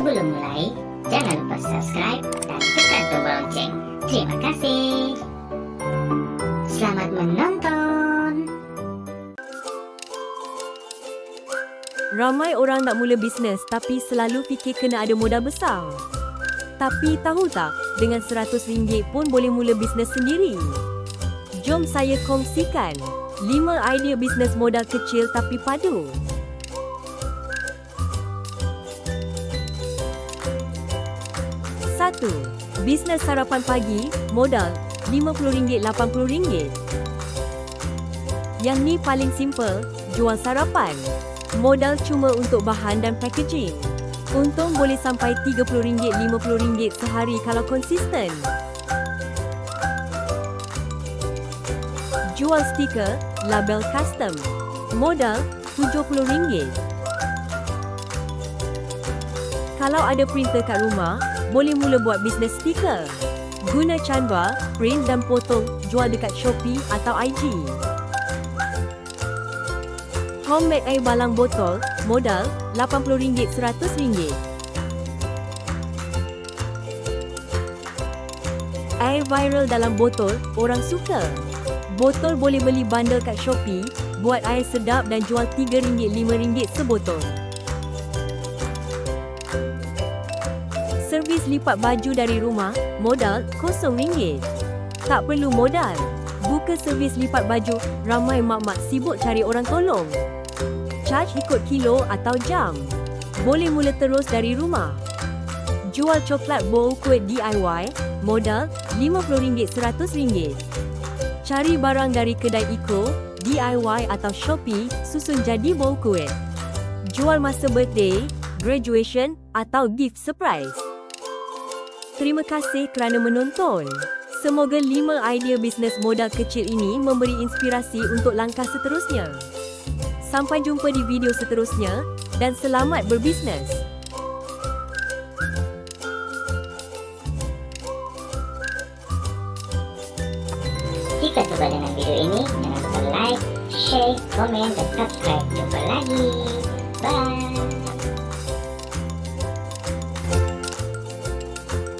Sebelum mulai, jangan lupa subscribe dan tekan tombol lonceng. Terima kasih. Selamat menonton. Ramai orang nak mula bisnes tapi selalu fikir kena ada modal besar. Tapi tahu tak, dengan RM100 pun boleh mula bisnes sendiri. Jom saya kongsikan 5 idea bisnes modal kecil tapi padu. 1. Bisnes sarapan pagi, modal RM50-80. Yang ni paling simple, jual sarapan. Modal cuma untuk bahan dan packaging. Untung boleh sampai RM30-50 sehari kalau konsisten. Jual stiker, label custom. Modal RM70. Kalau ada printer kat rumah, boleh mula buat bisnes stiker. Guna Canva, print dan potong, jual dekat Shopee atau IG. Homemade air balang botol, modal RM80-100. Air viral dalam botol, orang suka. Botol boleh beli bundle kat Shopee, buat air sedap dan jual RM3-5 sebotol. Servis lipat baju dari rumah, modal RM0. Tak perlu modal. Buka servis lipat baju, ramai mak-mak sibuk cari orang tolong. Charge ikut kilo atau jam. Boleh mula terus dari rumah. Jual coklat bowl kuih DIY, modal RM50-100. Cari barang dari kedai Eco, DIY atau Shopee, susun jadi bowl kuih. Jual masa birthday, graduation atau gift surprise. Terima kasih kerana menonton. Semoga 5 idea bisnes modal kecil ini memberi inspirasi untuk langkah seterusnya. Sampai jumpa di video seterusnya dan selamat berbisnes. Jika suka dengan video ini, jangan lupa like, share, komen dan subscribe. Jumpa lagi.